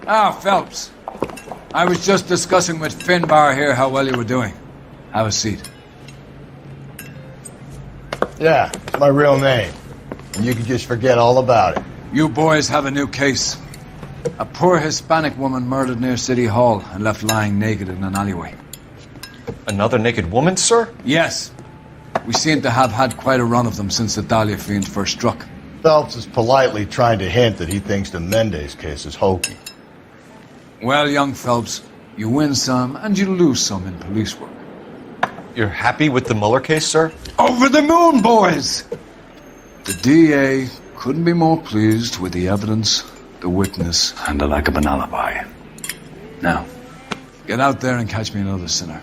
Ah, Phelps. I was just discussing with Finbar here how well you were doing. Have a seat. Yeah, it's my real name. And you can just forget all about it. You boys have a new case. A poor Hispanic woman murdered near City Hall and left lying naked in an alleyway. Another naked woman, sir? Yes. We seem to have had quite a run of them since the Dahlia fiend first struck. Phelps is politely trying to hint that he thinks the Mendez case is hokey. Well, young Phelps, you win some and you lose some in police work. You're happy with the Mueller case, sir? Over the moon, boys! The DA couldn't be more pleased with the evidence, the witness, and the lack of an alibi. Now, get out there and catch me another sinner.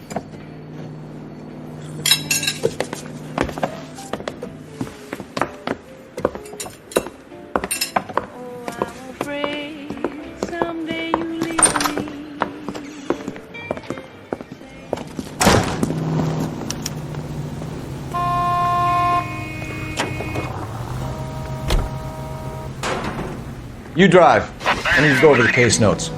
You drive. I need to go over the case notes.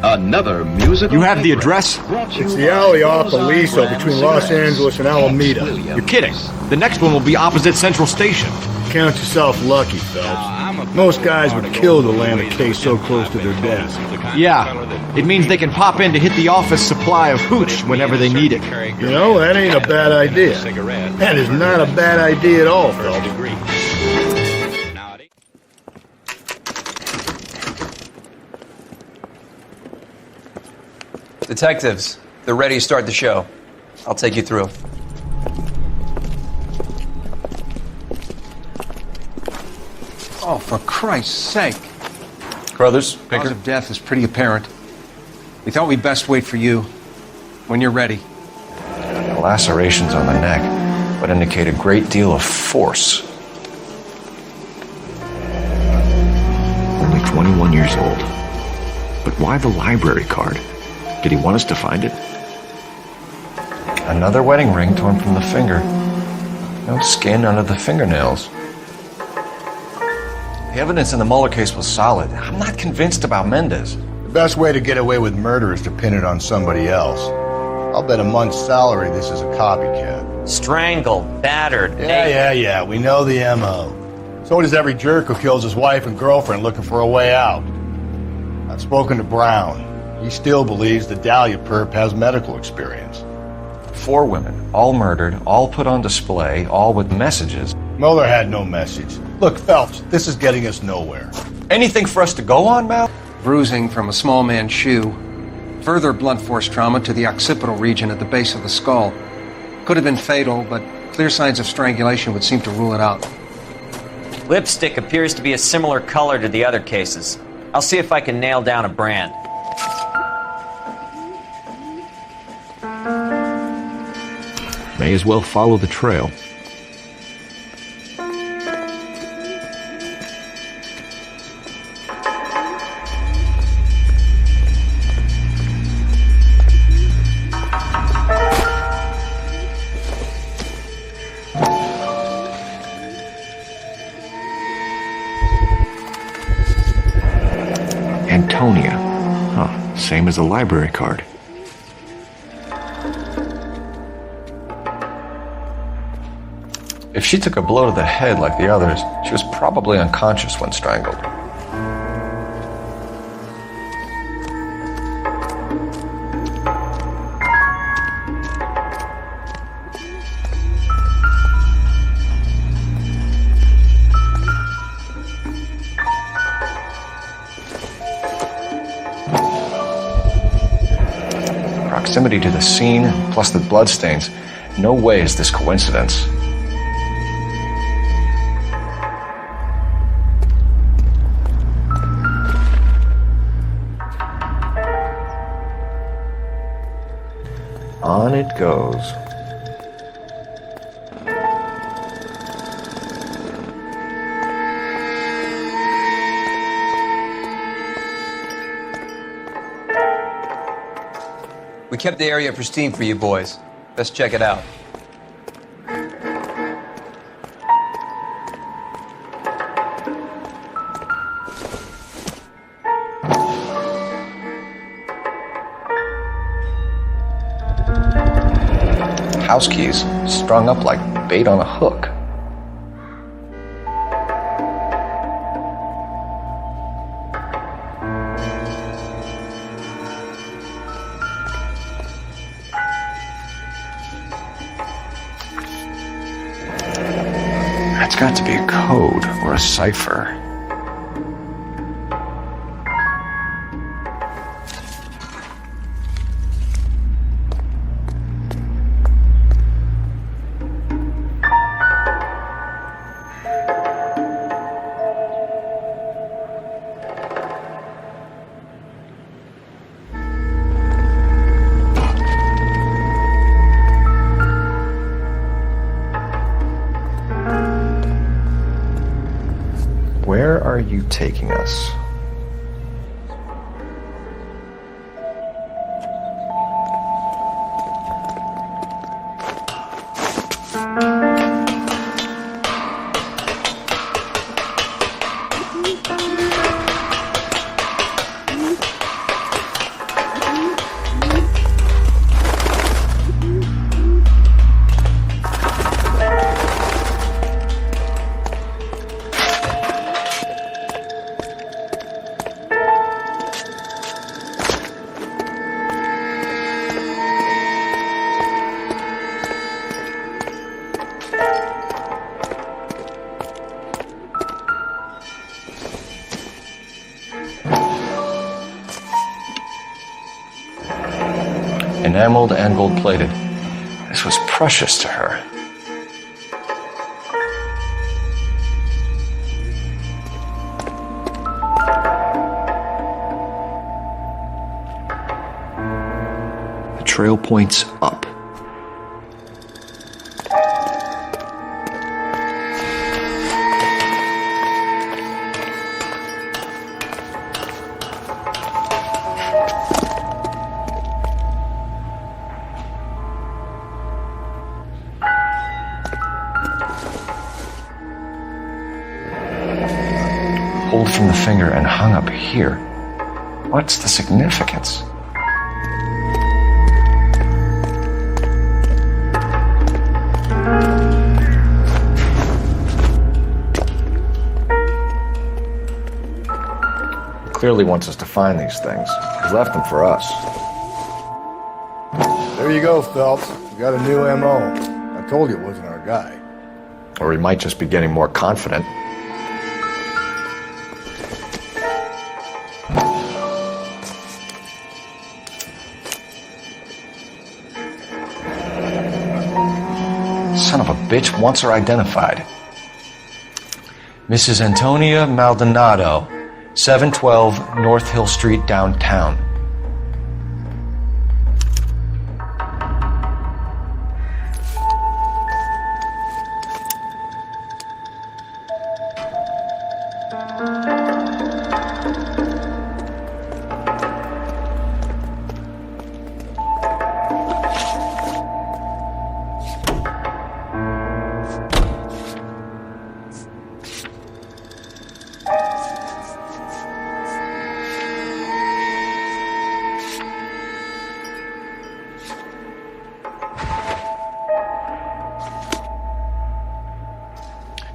Another musical. You have the address? It's the alley off Aliso between Los Angeles and Alameda. You're kidding. The next one will be opposite Central Station. Count yourself lucky, Phelps. Most guys would kill to land a case so close to their desk. Yeah. It means they can pop in to hit the office supply of hooch whenever they need it. You know, that ain't a bad idea. That is not a bad idea at all, Phelps. Detectives, they're ready to start the show. I'll take you through. Oh, for Christ's sake. Brothers, Cause Pinker. of death is pretty apparent. We thought we'd best wait for you. When you're ready. The lacerations on the neck would indicate a great deal of force. Only 21 years old. But why the library card? Did he want us to find it? Another wedding ring torn from the finger. No skin under the fingernails. The evidence in the Mueller case was solid. I'm not convinced about Mendez. The best way to get away with murder is to pin it on somebody else. I'll bet a month's salary this is a copycat. Strangled, battered. Yeah, we know the M.O. So does every jerk who kills his wife and girlfriend looking for a way out. I've spoken to Brown. He still believes the Dahlia perp has medical experience. 4 women, all murdered, all put on display, all with messages. Mueller had no message. Look, Phelps, this is getting us nowhere. Anything for us to go on, Mal? Bruising from a small man's shoe. Further blunt force trauma to the occipital region at the base of the skull. Could have been fatal, but clear signs of strangulation would seem to rule it out. Lipstick appears to be a similar color to the other cases. I'll see if I can nail down a brand. May as well follow the trail. Antonia. Huh, same as the library card. If she took a blow to the head like the others, she was probably unconscious when strangled. Proximity to the scene, plus the bloodstains, no way is this coincidence. On it goes. We kept the area pristine for you boys. Let's check it out. house keys, strung up like bait on a hook. That's got to be a code or a cipher. Where are you taking us? Enameled and gold-plated. This was precious to her. The trail points up. Pulled from the finger and hung up here. What's the significance? He clearly wants us to find these things. He left them for us. There you go, Phelps. We got a new MO. I told you it wasn't our guy. Or he might just be getting more confident. Son of a bitch wants her identified. Mrs. Antonia Maldonado, 712 North Hill Street, downtown.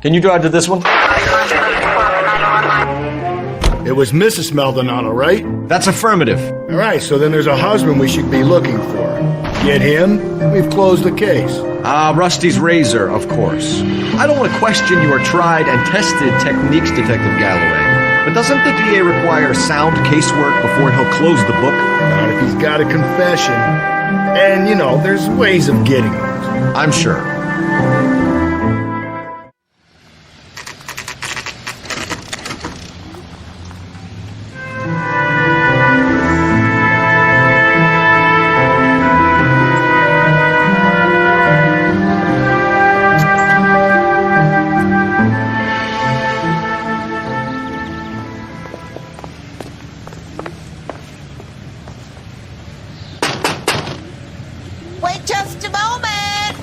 Can you drive to this one? It was Mrs. Maldonado, right? That's affirmative. All right, so then there's a husband we should be looking for. Get him, we've closed the case. Rusty's razor, of course. I don't want to question your tried and tested techniques, Detective Galloway. But doesn't the DA require sound casework before he'll close the book? Not if he's got a confession. And, you know, there's ways of getting those. I'm sure. Wait just a moment!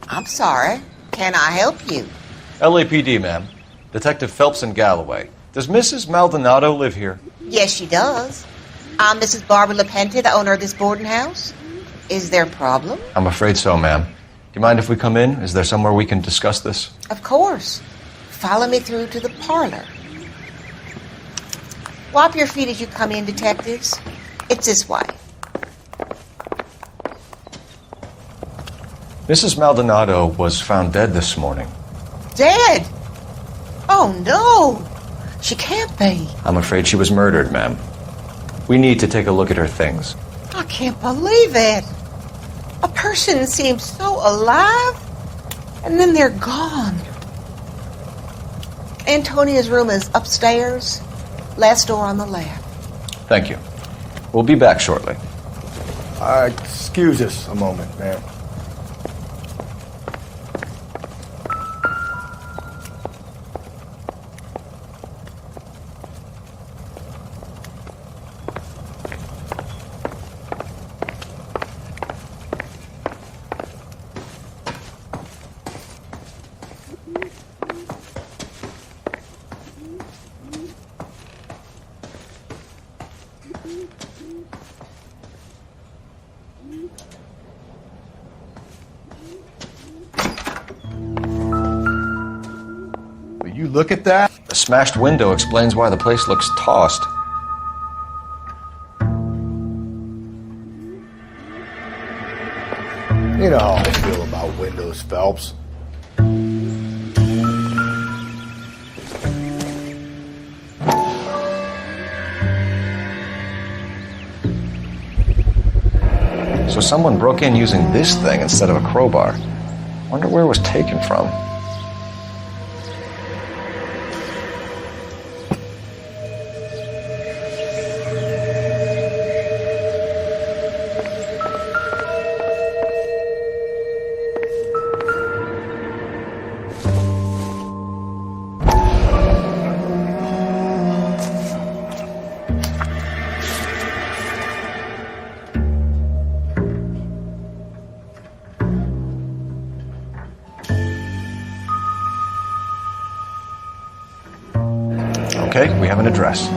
I'm sorry. Can I help you? LAPD, ma'am. Detective Phelps and Galloway. Does Mrs. Maldonado live here? Yes, she does. I'm Mrs. Barbara LaPente, the owner of this boarding house. Is there a problem? I'm afraid so, ma'am. Do you mind if we come in? Is there somewhere we can discuss this? Of course. Follow me through to the parlor. Wipe your feet as you come in, detectives. It's this way. Mrs. Maldonado was found dead this morning. Dead? Oh, no. She can't be. I'm afraid she was murdered, ma'am. We need to take a look at her things. I can't believe it. A person seems so alive, and then they're gone. Antonia's room is upstairs, last door on the left. Thank you. We'll be back shortly. Excuse us a moment, ma'am. You look at that? The smashed window explains why the place looks tossed. You know how I feel about windows, Phelps. So someone broke in using this thing instead of a crowbar. Wonder where it was taken from. Okay, we have an address.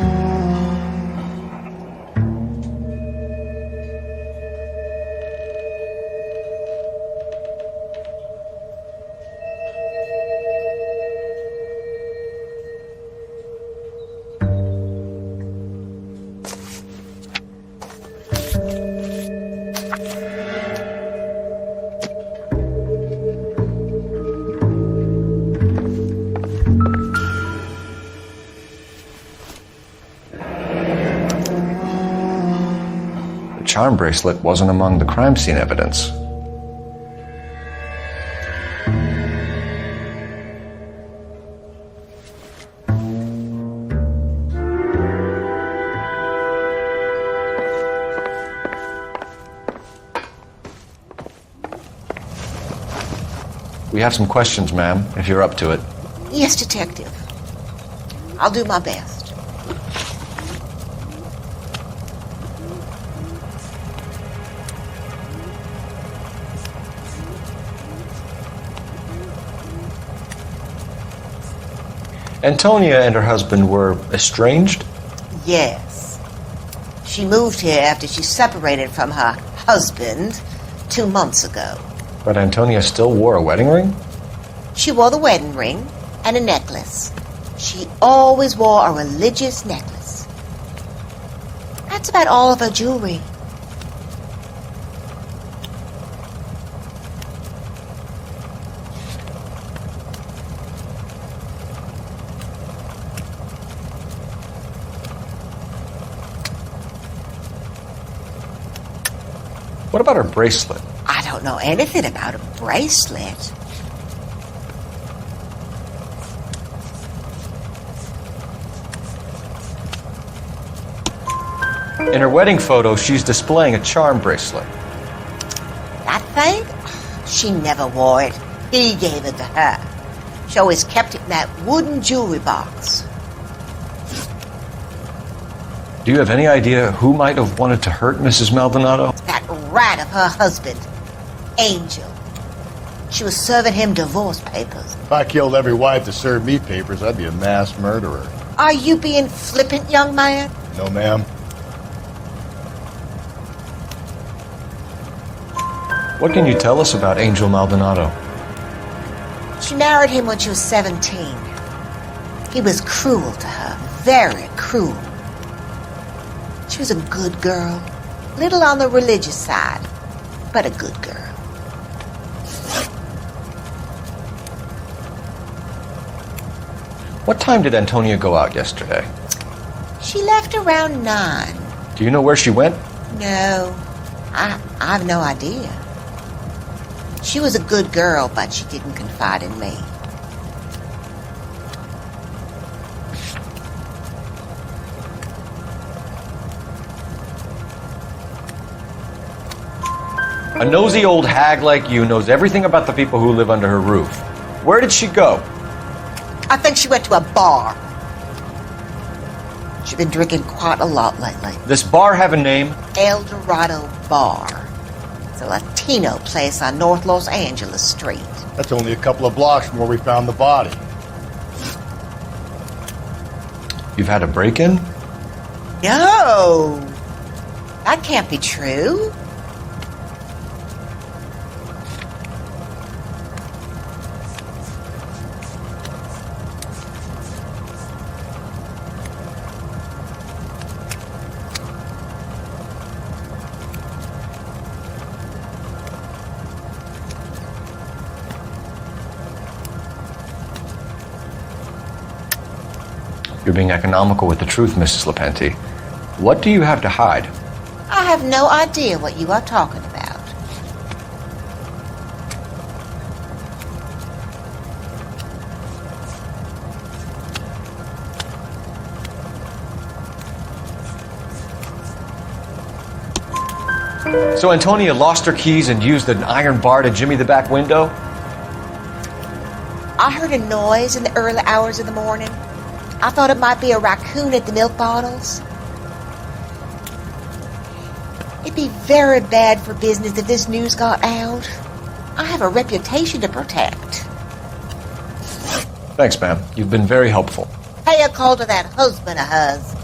Charm bracelet wasn't among the crime scene evidence. We have some questions, ma'am, if you're up to it. Yes, detective. I'll do my best. Antonia and her husband were estranged? Yes. She moved here after she separated from her husband 2 months ago. But Antonia still wore a wedding ring? She wore the wedding ring and a necklace. She always wore a religious necklace. That's about all of her jewelry. What about her bracelet? I don't know anything about a bracelet. In her wedding photo, she's displaying a charm bracelet. That thing? She never wore it. He gave it to her. She always kept it in that wooden jewelry box. Do you have any idea who might have wanted to hurt Mrs. Maldonado? That rat of her husband, Angel. She was serving him divorce papers. If I killed every wife to serve me papers, I'd be a mass murderer. Are you being flippant, young man? No, ma'am. What can you tell us about Angel Maldonado? She married him when she was 17. He was cruel to her, very cruel. She was a good girl, little on the religious side, but a good girl. What time did Antonia go out yesterday? She left around 9. Do you know where she went? No, I have no idea. She was a good girl, but she didn't confide in me. A nosy old hag like you knows everything about the people who live under her roof. Where did she go? I think she went to a bar. She's been drinking quite a lot lately. This bar have a name? El Dorado Bar. It's a Latino place on North Los Angeles Street. That's only a couple of blocks from where we found the body. You've had a break-in? No! That can't be true. You're being economical with the truth, Mrs. Lepenti. What do you have to hide? I have no idea what you are talking about. So Antonia lost her keys and used an iron bar to jimmy the back window? I heard a noise in the early hours of the morning. I thought it might be a raccoon at the milk bottles. It'd be very bad for business if this news got out. I have a reputation to protect. Thanks, ma'am. You've been very helpful. Pay a call to that husband of hers.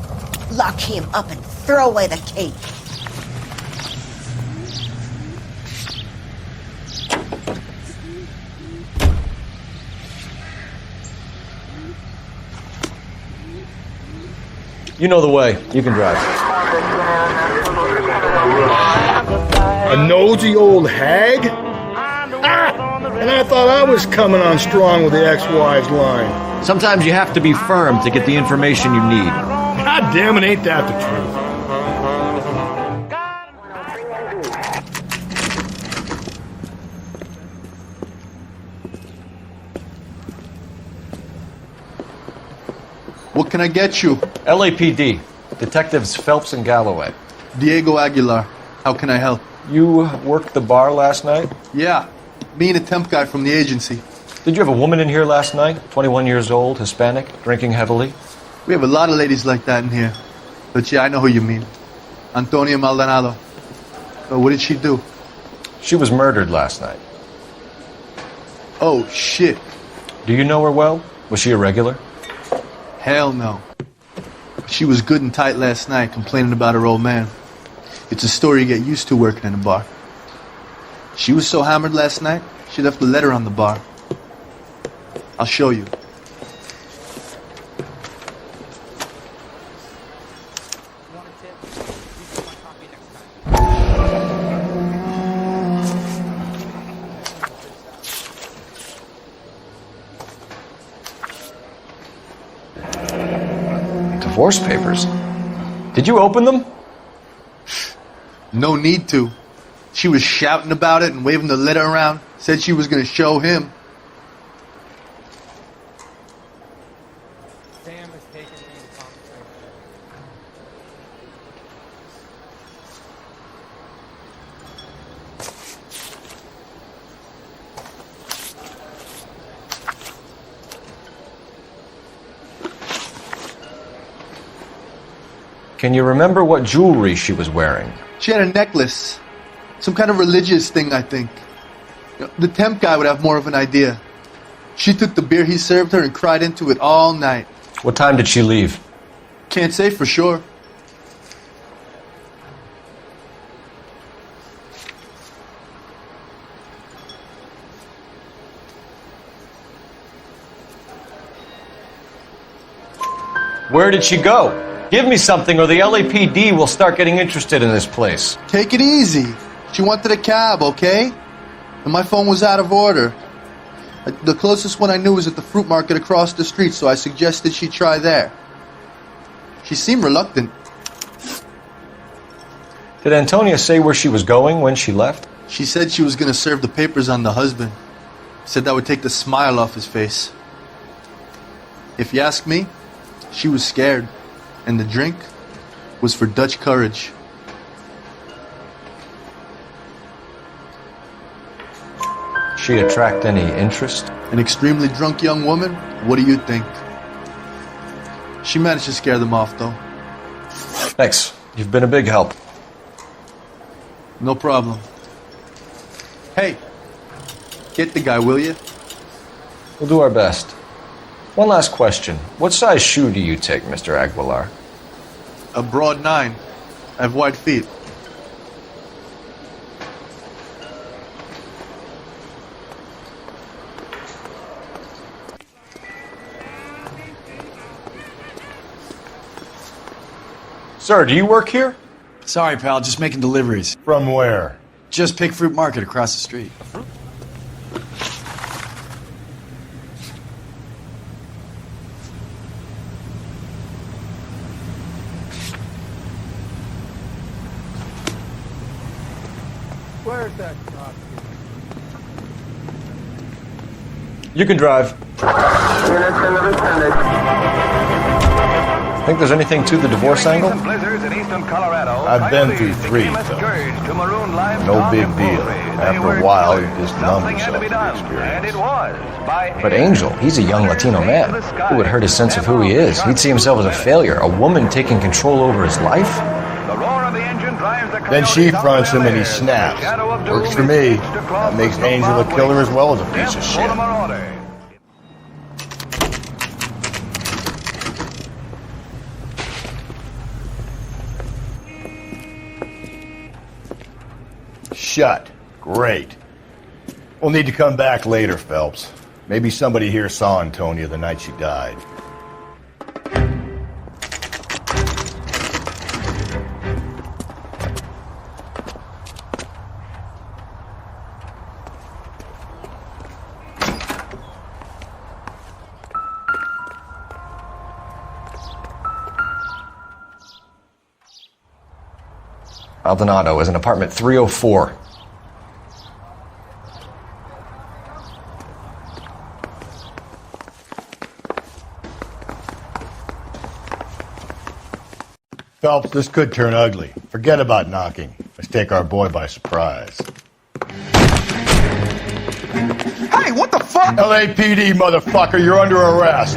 Lock him up and throw away the key. You know the way. You can drive. A nosy old hag? Ah! And I thought I was coming on strong with the ex-wives line. Sometimes you have to be firm to get the information you need. God damn it, ain't that the truth? What can I get you? LAPD. Detectives Phelps and Galloway. Diego Aguilar. How can I help? You worked the bar last night? Yeah. Me and a temp guy from the agency. Did you have a woman in here last night? 21 years old, Hispanic, drinking heavily? We have a lot of ladies like that in here. But yeah, I know who you mean. Antonia Maldonado. So what did she do? She was murdered last night. Oh, shit. Do you know her well? Was she a regular? Hell no. She was good and tight last night, complaining about her old man. It's a story you get used to working in a bar. She was so hammered last night, she left a letter on the bar. I'll show you. Divorce papers. Did you open them? No need to. She was shouting about it and waving the letter around. Said she was going to show him. Sam has taken me to conversation. Can you remember what jewelry she was wearing? She had a necklace. Some kind of religious thing, I think. You know, the temp guy would have more of an idea. She took the beer he served her and cried into it all night. What time did she leave? Can't say for sure. Where did she go? Give me something or the LAPD will start getting interested in this place. Take it easy. She wanted a cab, okay? And my phone was out of order. The closest one I knew was at the fruit market across the street, so I suggested she try there. She seemed reluctant. Did Antonia say where she was going when she left? She said she was going to serve the papers on the husband. Said that would take the smile off his face. If you ask me, she was scared. And the drink was for Dutch courage. She attract any interest? An extremely drunk young woman? What do you think? She managed to scare them off, though. Thanks. You've been a big help. No problem. Hey, get the guy, will you? We'll do our best. One last question. What size shoe do you take, Mr. Aguilar? A broad 9. I have wide feet. Sir, do you work here? Sorry, pal, just making deliveries. From where? Just Pick Fruit Market across the street. Where's that truck? You can drive. Think there's anything to the divorce angle? I've been through 3, so no big deal. After a while, you just numb yourself to the experience. But Angel, he's a young Latino man. It would hurt his sense of who he is. He'd see himself as a failure. A woman taking control over his life? Then she fronts him and he snaps. Works for me. That makes Angel a killer as well as a piece of shit. Shut. Great. We'll need to come back later, Phelps. Maybe somebody here saw Antonia the night she died. Maldonado is in apartment 304. Phelps, this could turn ugly. Forget about knocking. Let's take our boy by surprise. Hey, what the fuck? LAPD, motherfucker, you're under arrest.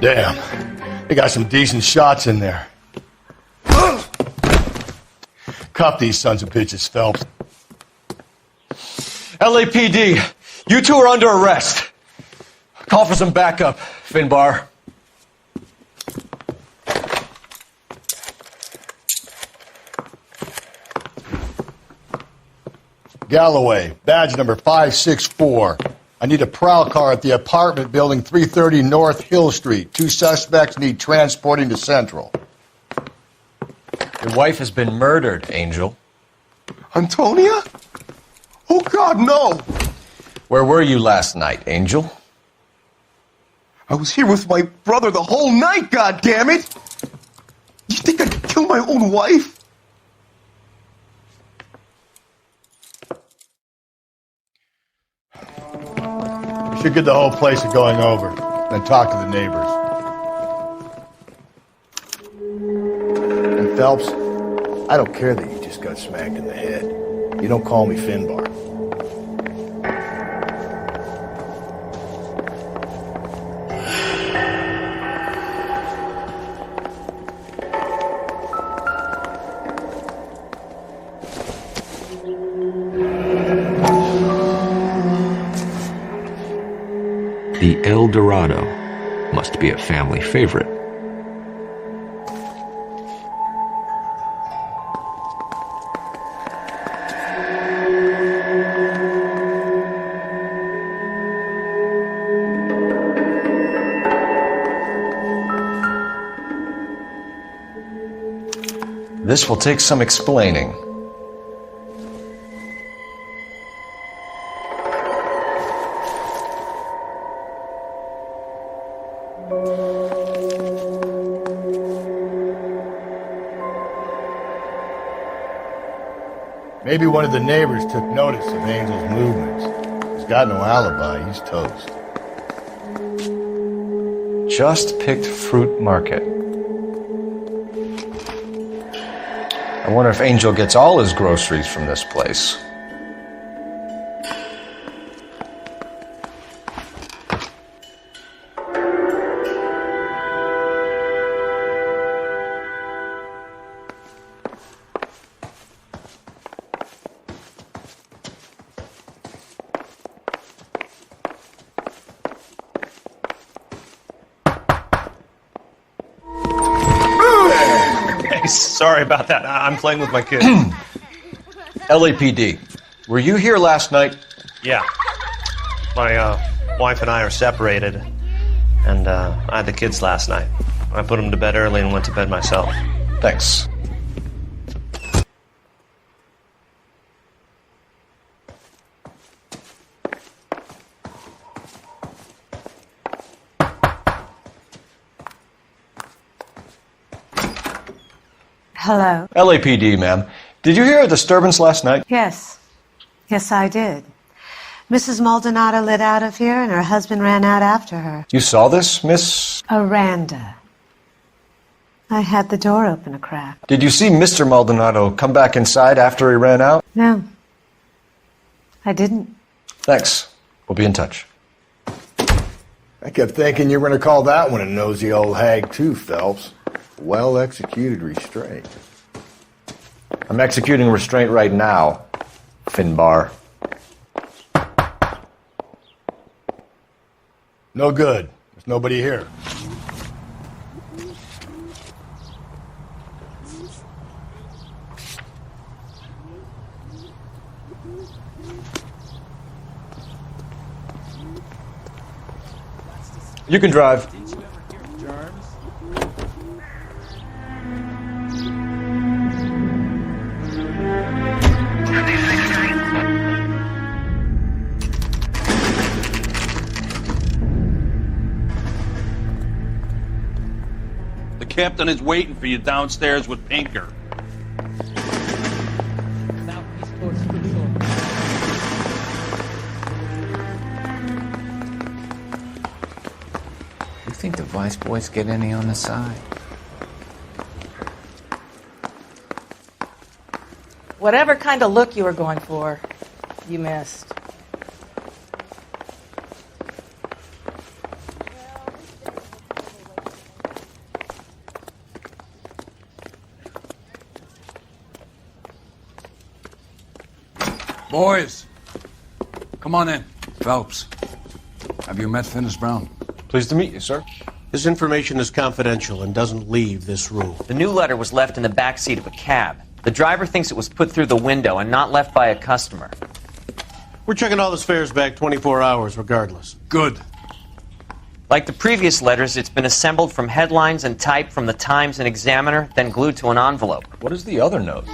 Damn, they got some decent shots in there. Cuff these sons of bitches, Phelps. LAPD, you two are under arrest. Call for some backup, Finbar. Galloway, badge number 564. I need a prowl car at the apartment building 330 North Hill Street. 2 suspects need transporting to Central. Your wife has been murdered, Angel. Antonia? Oh, God, no! Where were you last night, Angel? I was here with my brother the whole night, goddammit! You think I'd kill my own wife? We should get the whole place going over, then talk to the neighbors. And Phelps, I don't care that you just got smacked in the head. You don't call me Finbar. The El Dorado must be a family favorite. This will take some explaining. Maybe one of the neighbors took notice of Angel's movements. He's got no alibi. He's toast. Just picked fruit market. I wonder if Angel gets all his groceries from this place. Sorry about that. I'm playing with my kids. LAPD, were you here last night? Yeah. My wife and I are separated, and I had the kids last night. I put them to bed early and went to bed myself. Thanks. Hello. LAPD, ma'am. Did you hear a disturbance last night? Yes. Yes, I did. Mrs. Maldonado lit out of here, and her husband ran out after her. You saw this, Miss? Aranda. I had the door open a crack. Did you see Mr. Maldonado come back inside after he ran out? No. I didn't. Thanks. We'll be in touch. I kept thinking you were going to call that one a nosy old hag too, Phelps. Well-executed restraint. I'm executing restraint right now, Finbar. No good. There's nobody here. You can drive. The captain is waiting for you downstairs with Pinker. You think the vice boys get any on the side? Whatever kind of look you were going for, you missed. Boys, come on in. Phelps, have you met Finis Brown? Pleased to meet you, sir. This information is confidential and doesn't leave this room. The new letter was left in the back seat of a cab. The driver thinks it was put through the window and not left by a customer. We're checking all the fares back 24 hours regardless. Good. Like the previous letters, it's been assembled from headlines and type from the Times and Examiner, then glued to an envelope. What is the other note?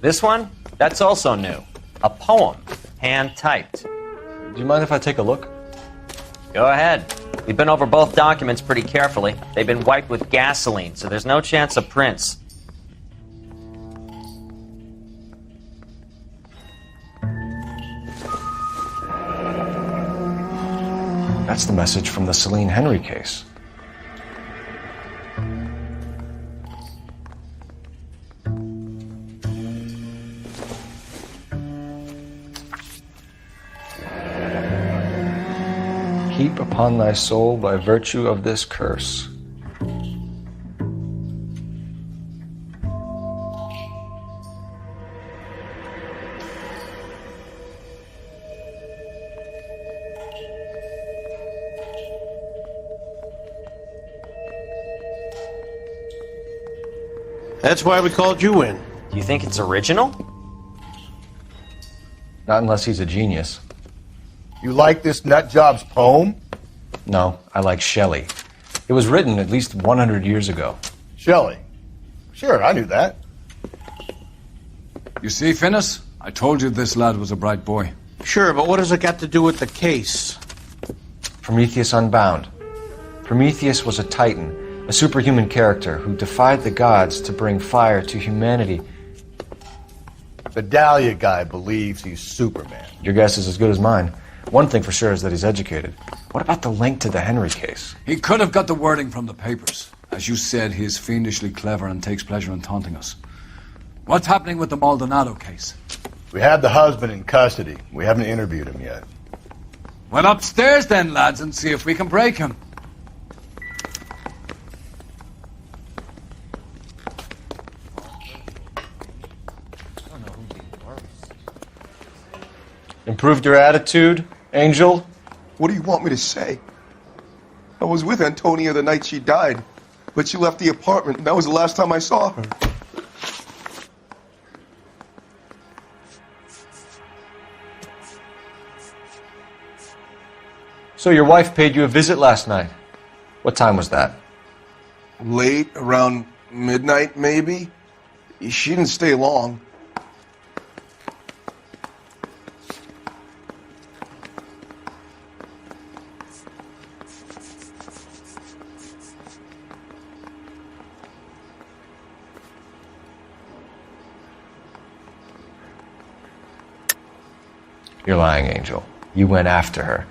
This one? That's also new. A poem, hand-typed. Do you mind if I take a look? Go ahead. We've been over both documents pretty carefully. They've been wiped with gasoline, so there's no chance of prints. That's the message from the Celine Henry case. Heap upon thy soul by virtue of this curse. That's why we called you in. Do you think it's original? Not unless he's a genius. You like this nutjob's poem? No, I like Shelley. It was written at least 100 years ago. Shelley? Sure, I knew that. You see, Finnis? I told you this lad was a bright boy. Sure, but what has it got to do with the case? Prometheus Unbound. Prometheus was a titan, a superhuman character who defied the gods to bring fire to humanity. The Dahlia guy believes he's Superman. Your guess is as good as mine. One thing for sure is that he's educated. What about the link to the Henry case? He could have got the wording from the papers. As you said, he is fiendishly clever and takes pleasure in taunting us. What's happening with the Maldonado case? We have the husband in custody. We haven't interviewed him yet. Well, upstairs then, lads, and see if we can break him. Improved your attitude, Angel? What do you want me to say? I was with Antonia the night she died, but she left the apartment, and that was the last time I saw her. So your wife paid you a visit last night. What time was that? Late, around midnight, maybe. She didn't stay long. You're lying, Angel. You went after her.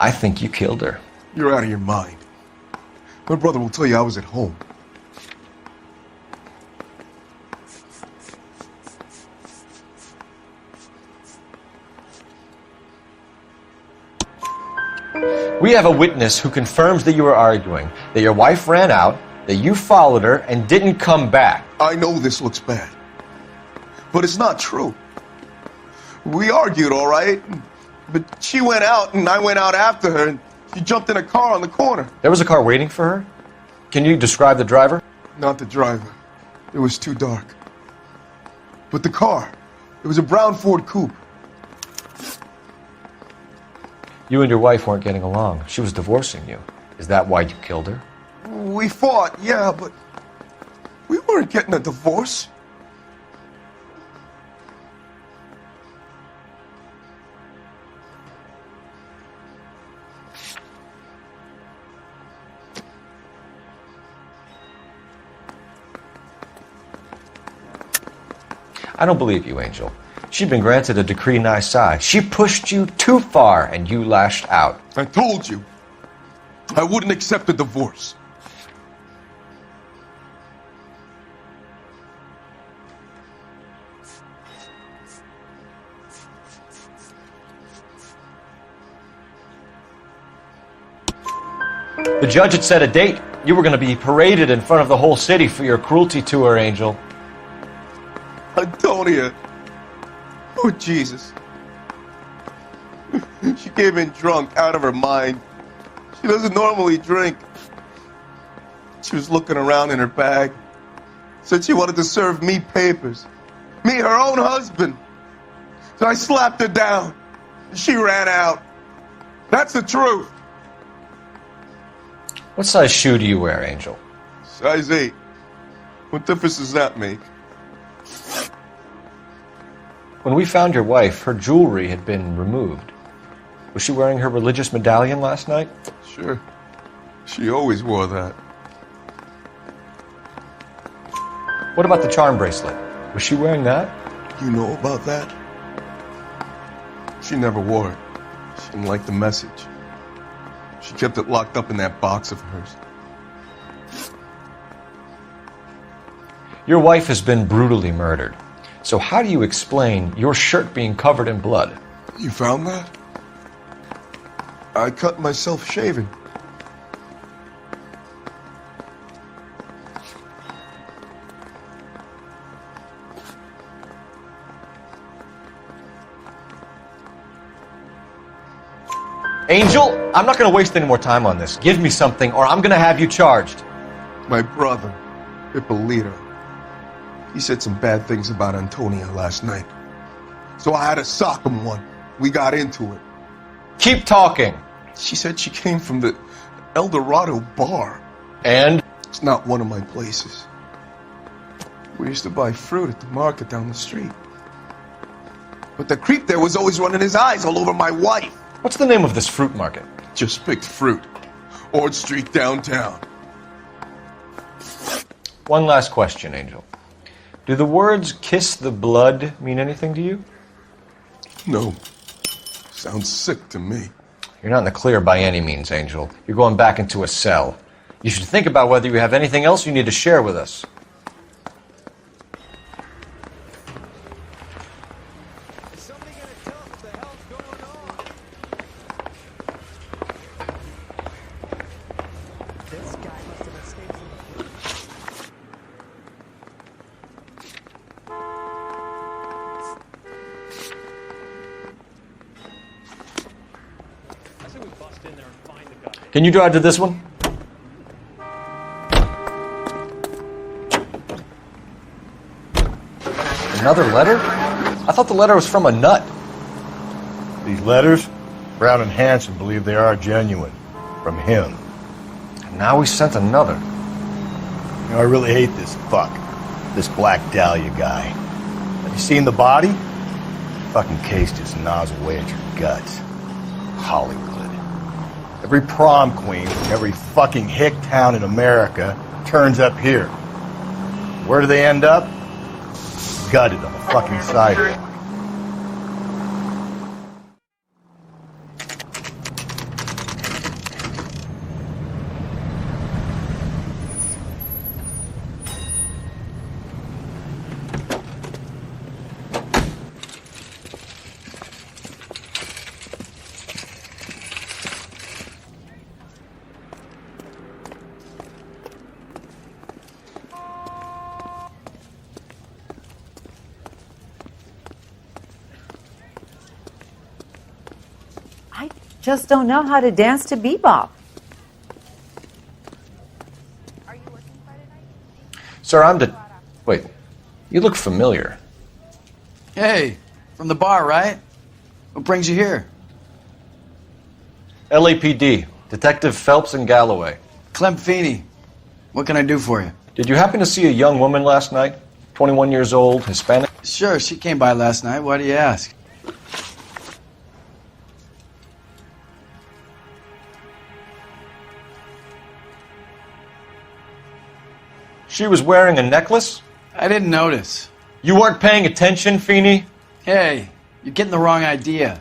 I think you killed her. You're out of your mind. My brother will tell you I was at home. We have a witness who confirms that you were arguing, that your wife ran out, that you followed her, and didn't come back. I know this looks bad, but it's not true. We argued, all right, but she went out and I went out after her and she jumped in a car on the corner. There was a car waiting for her? Can you describe the driver? Not the driver. It was too dark. But the car, it was a brown Ford coupe. You and your wife weren't getting along. She was divorcing you. Is that why you killed her? We fought, yeah, but we weren't getting a divorce. I don't believe you, Angel. She'd been granted a decree nisi. She pushed you too far, and you lashed out. I told you, I wouldn't accept a divorce. The judge had set a date. You were going to be paraded in front of the whole city for your cruelty to her, Angel. Antonia. Oh, Jesus. She came in drunk, out of her mind. She doesn't normally drink. She was looking around in her bag. Said she wanted to serve me papers. Me, her own husband. So I slapped her down. She ran out. That's the truth. What size shoe do you wear, Angel? Size 8. What difference does that make? When we found your wife, her jewelry had been removed. Was she wearing her religious medallion last night? Sure. She always wore that. What about the charm bracelet? Was she wearing that? You know about that? She never wore it. She didn't like the message. She kept it locked up in that box of hers. Your wife has been brutally murdered. So how do you explain your shirt being covered in blood? You found that? I cut myself shaving. Angel, I'm not going to waste any more time on this. Give me something or I'm going to have you charged. My brother, Ippolito. He said some bad things about Antonia last night. So I had to sock him one. We got into it. Keep talking. She said she came from the El Dorado bar. And? It's not one of my places. We used to buy fruit at the market down the street. But the creep there was always running his eyes all over my wife. What's the name of this fruit market? Just picked fruit. Ord Street downtown. One last question, Angel. Do the words kiss the blood mean anything to you? No. Sounds sick to me. You're not in the clear by any means, Angel. You're going back into a cell. You should think about whether you have anything else you need to share with us. Can you drive to this one? Another letter? I thought the letter was from a nut. These letters, Brown and Hanson believe they are genuine. From him. And now we sent another. You know, I really hate this fuck. This Black Dahlia guy. Have you seen the body? Fucking case just gnaws away at your guts. Hollywood. Every prom queen, every fucking hick town in America turns up here. Where do they end up? Gutted on the fucking sidewalk. Just don't know how to dance to bebop. Sir, Wait, you look familiar. Hey, from the bar, right? What brings you here? LAPD, Detective Phelps and Galloway. Clem Feeney. What can I do for you? Did you happen to see a young woman last night? 21 years old, Hispanic? Sure, she came by last night. Why do you ask? She was wearing a necklace? I didn't notice. You weren't paying attention, Feeney? Hey, you're getting the wrong idea.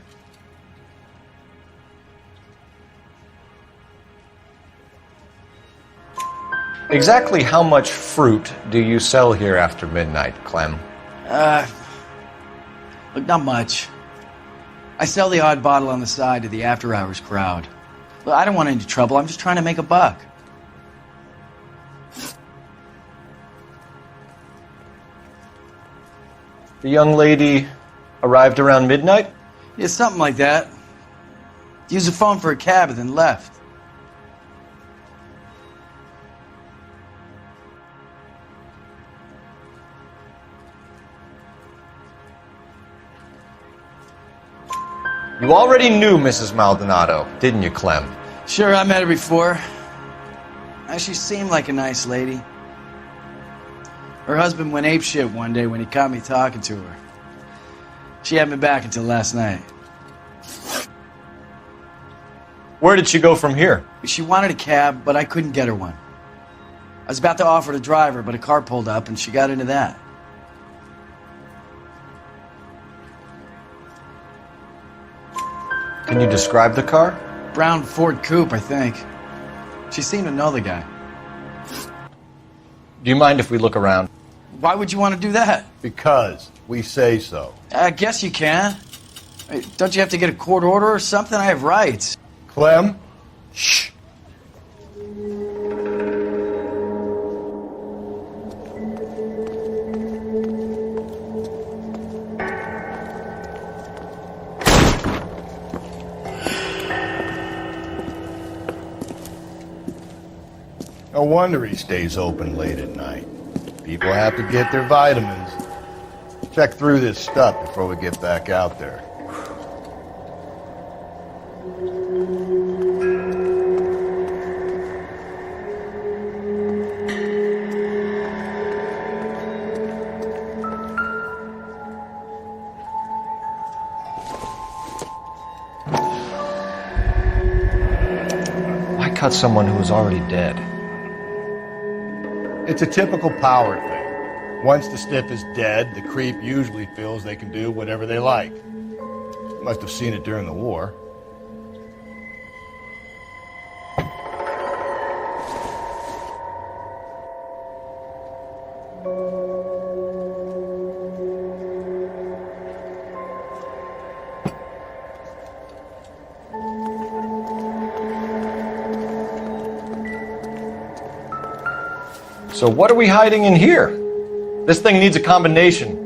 Exactly how much fruit do you sell here after midnight, Clem? Look, not much. I sell the odd bottle on the side to the after-hours crowd. Look, I don't want any trouble. I'm just trying to make a buck. The young lady arrived around midnight? Yeah, something like that. Used the phone for a cab and then left. You already knew Mrs. Maldonado, didn't you, Clem? Sure, I met her before. She seemed like a nice lady. Her husband went apeshit one day when he caught me talking to her. She had me back until last night. Where did she go from here? She wanted a cab, but I couldn't get her one. I was about to offer to drive her, but a car pulled up and she got into that. Can you describe the car? Brown Ford Coupe, I think. She seemed to know the guy. Do you mind if we look around? Why would you want to do that? Because we say so. I guess you can. Hey, don't you have to get a court order or something? I have rights. Clem? Shh. No wonder he stays open late at night. People have to get their vitamins. Check through this stuff before we get back out there. Why cut someone who was already dead? It's a typical power thing. Once the stiff is dead, the creep usually feels they can do whatever they like. Must have seen it during the war. So what are we hiding in here? This thing needs a combination.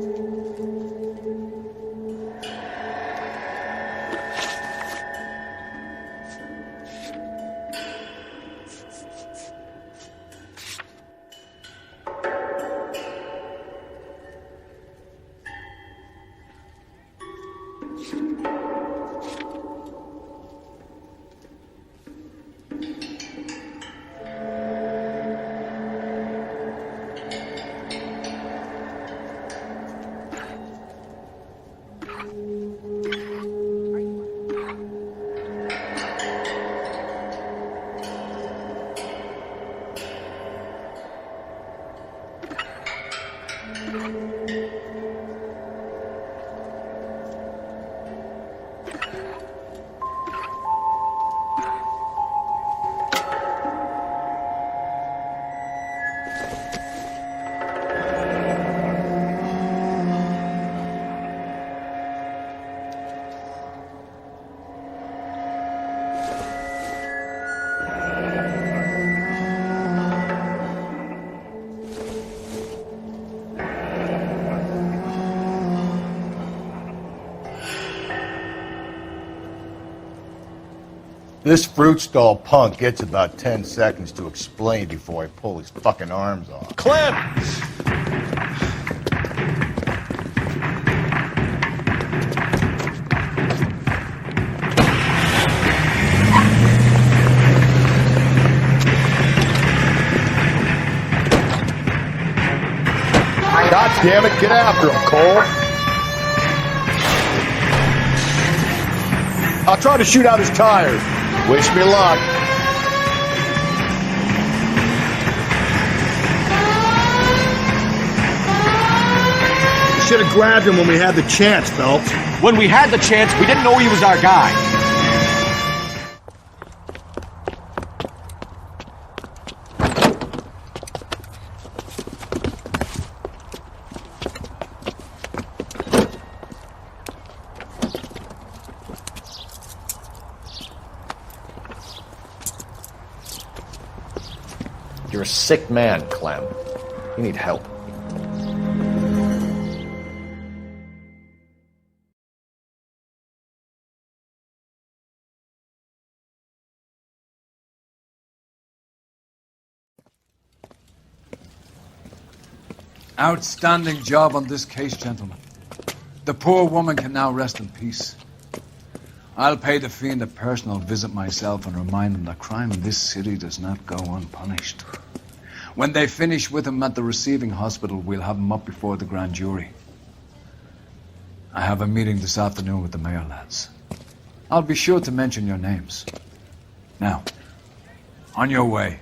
This fruit stall punk gets about 10 seconds to explain before I pull his fucking arms off. Clem! God damn it, get after him, Cole. I'll try to shoot out his tires. Wish me luck. You should have grabbed him when we had the chance, Phelps. When we had the chance, we didn't know he was our guy. You're a sick man, Clem. You need help. Outstanding job on this case, gentlemen. The poor woman can now rest in peace. I'll pay the fiend a personal visit myself and remind him that crime in this city does not go unpunished. When they finish with him at the receiving hospital, we'll have him up before the grand jury. I have a meeting this afternoon with the mayor lads. I'll be sure to mention your names. Now, on your way.